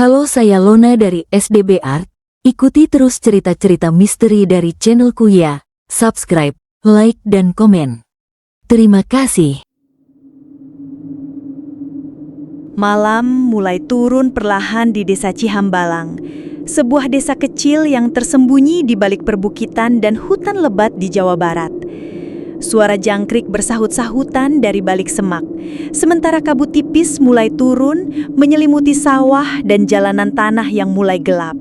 Halo, saya Lona dari SDB Art. Ikuti terus cerita-cerita misteri dari channelku ya. Subscribe, like, dan komen. Terima kasih. Malam mulai turun perlahan di desa Cihambalang, sebuah desa kecil yang tersembunyi di balik perbukitan dan hutan lebat di Jawa Barat. Suara jangkrik bersahut-sahutan dari balik semak, sementara kabut tipis mulai turun menyelimuti sawah dan jalanan tanah yang mulai gelap.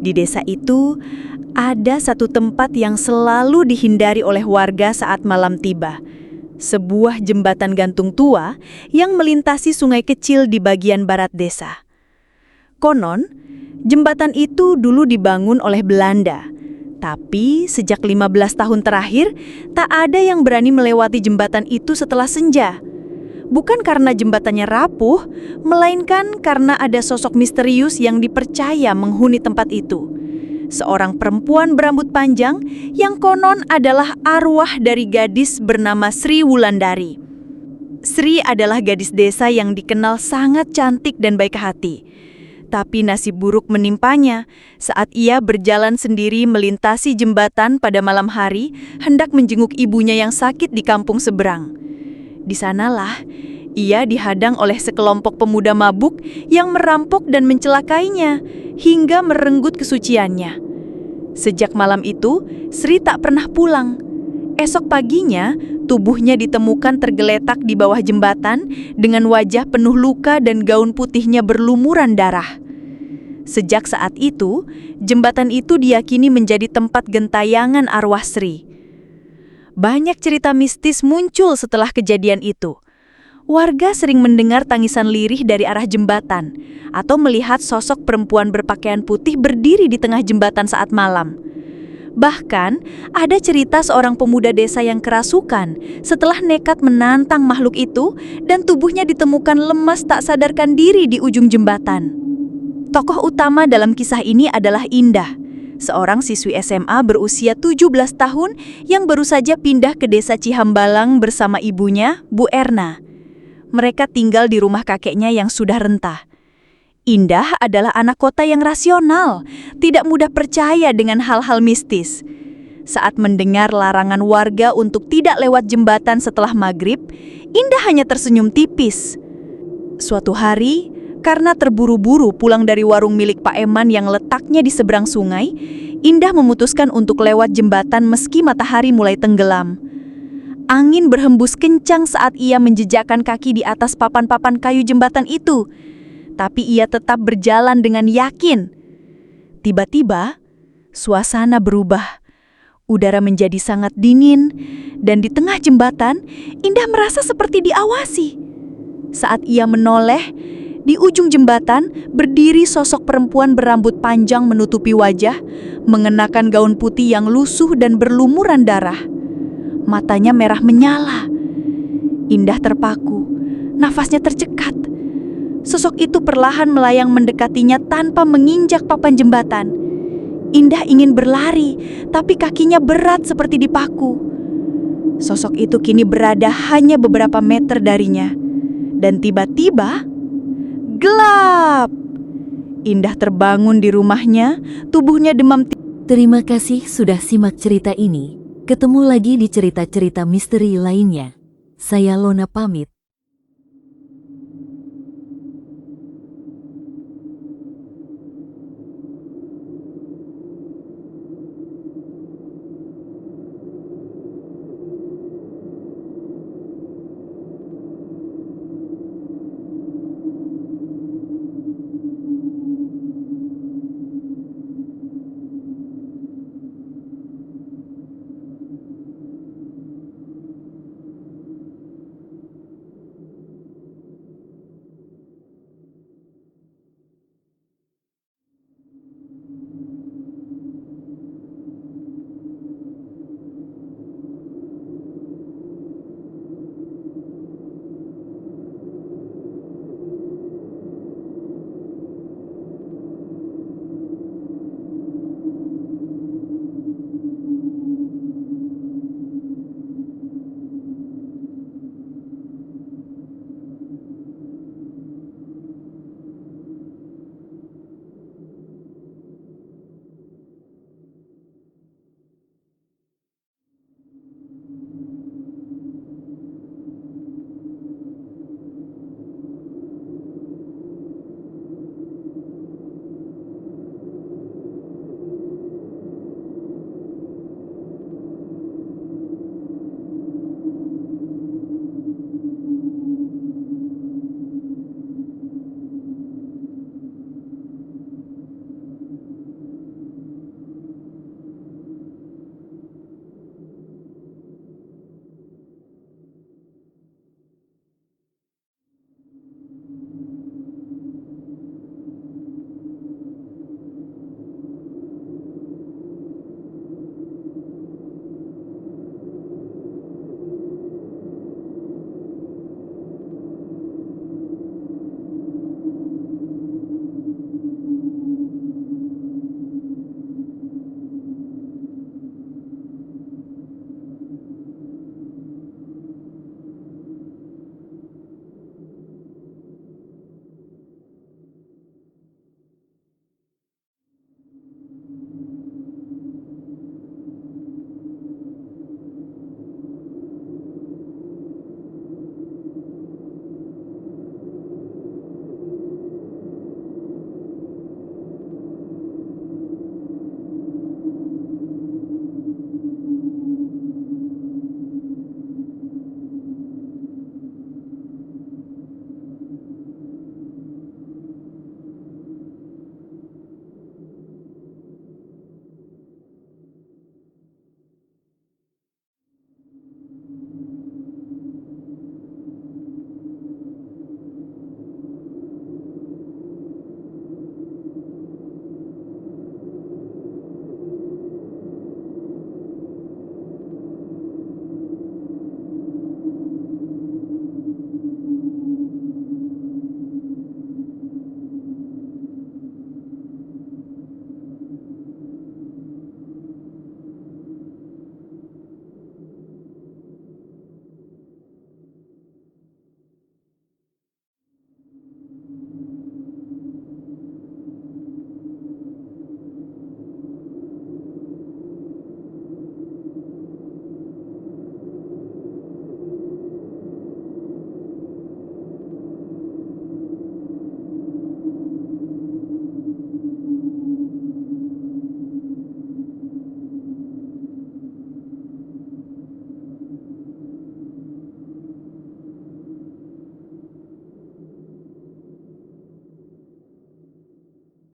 Di desa itu, ada satu tempat yang selalu dihindari oleh warga saat malam tiba. Sebuah jembatan gantung tua yang melintasi sungai kecil di bagian barat desa. Konon, jembatan itu dulu dibangun oleh Belanda. Tapi sejak 15 tahun terakhir, tak ada yang berani melewati jembatan itu setelah senja. Bukan karena jembatannya rapuh, melainkan karena ada sosok misterius yang dipercaya menghuni tempat itu. Seorang perempuan berambut panjang yang konon adalah arwah dari gadis bernama Sri Wulandari. Sri adalah gadis desa yang dikenal sangat cantik dan baik hati. Tapi nasib buruk menimpanya saat ia berjalan sendiri melintasi jembatan pada malam hari hendak menjenguk ibunya yang sakit di kampung seberang. Di sanalah ia dihadang oleh sekelompok pemuda mabuk yang merampok dan mencelakainya hingga merenggut kesuciannya. Sejak malam itu, Sri tak pernah pulang. Esok paginya, tubuhnya ditemukan tergeletak di bawah jembatan dengan wajah penuh luka dan gaun putihnya berlumuran darah. Sejak saat itu, jembatan itu diyakini menjadi tempat gentayangan arwah Sri. Banyak cerita mistis muncul setelah kejadian itu. Warga sering mendengar tangisan lirih dari arah jembatan atau melihat sosok perempuan berpakaian putih berdiri di tengah jembatan saat malam. Bahkan, ada cerita seorang pemuda desa yang kerasukan setelah nekat menantang makhluk itu dan tubuhnya ditemukan lemas tak sadarkan diri di ujung jembatan. Tokoh utama dalam kisah ini adalah Indah, seorang siswi SMA berusia 17 tahun yang baru saja pindah ke desa Cihambalang bersama ibunya, Bu Erna. Mereka tinggal di rumah kakeknya yang sudah rentah. Indah adalah anak kota yang rasional, tidak mudah percaya dengan hal-hal mistis. Saat mendengar larangan warga untuk tidak lewat jembatan setelah maghrib, Indah hanya tersenyum tipis. Suatu hari, karena terburu-buru pulang dari warung milik Pak Eman yang letaknya di seberang sungai, Indah memutuskan untuk lewat jembatan meski matahari mulai tenggelam. Angin berhembus kencang saat ia menjejakkan kaki di atas papan-papan kayu jembatan itu. Tapi ia tetap berjalan dengan yakin. Tiba-tiba, suasana berubah. Udara menjadi sangat dingin, dan di tengah jembatan, Indah merasa seperti diawasi. Saat ia menoleh, di ujung jembatan berdiri sosok perempuan berambut panjang menutupi wajah, mengenakan gaun putih yang lusuh dan berlumuran darah. Matanya merah menyala. Indah terpaku, nafasnya tercekat. Sosok itu perlahan melayang mendekatinya tanpa menginjak papan jembatan. Indah ingin berlari, tapi kakinya berat seperti dipaku. Sosok itu kini berada hanya beberapa meter darinya. Dan tiba-tiba, gelap! Indah terbangun di rumahnya, tubuhnya demam. Terima kasih sudah simak cerita ini. Ketemu lagi di cerita-cerita misteri lainnya. Saya Lona pamit.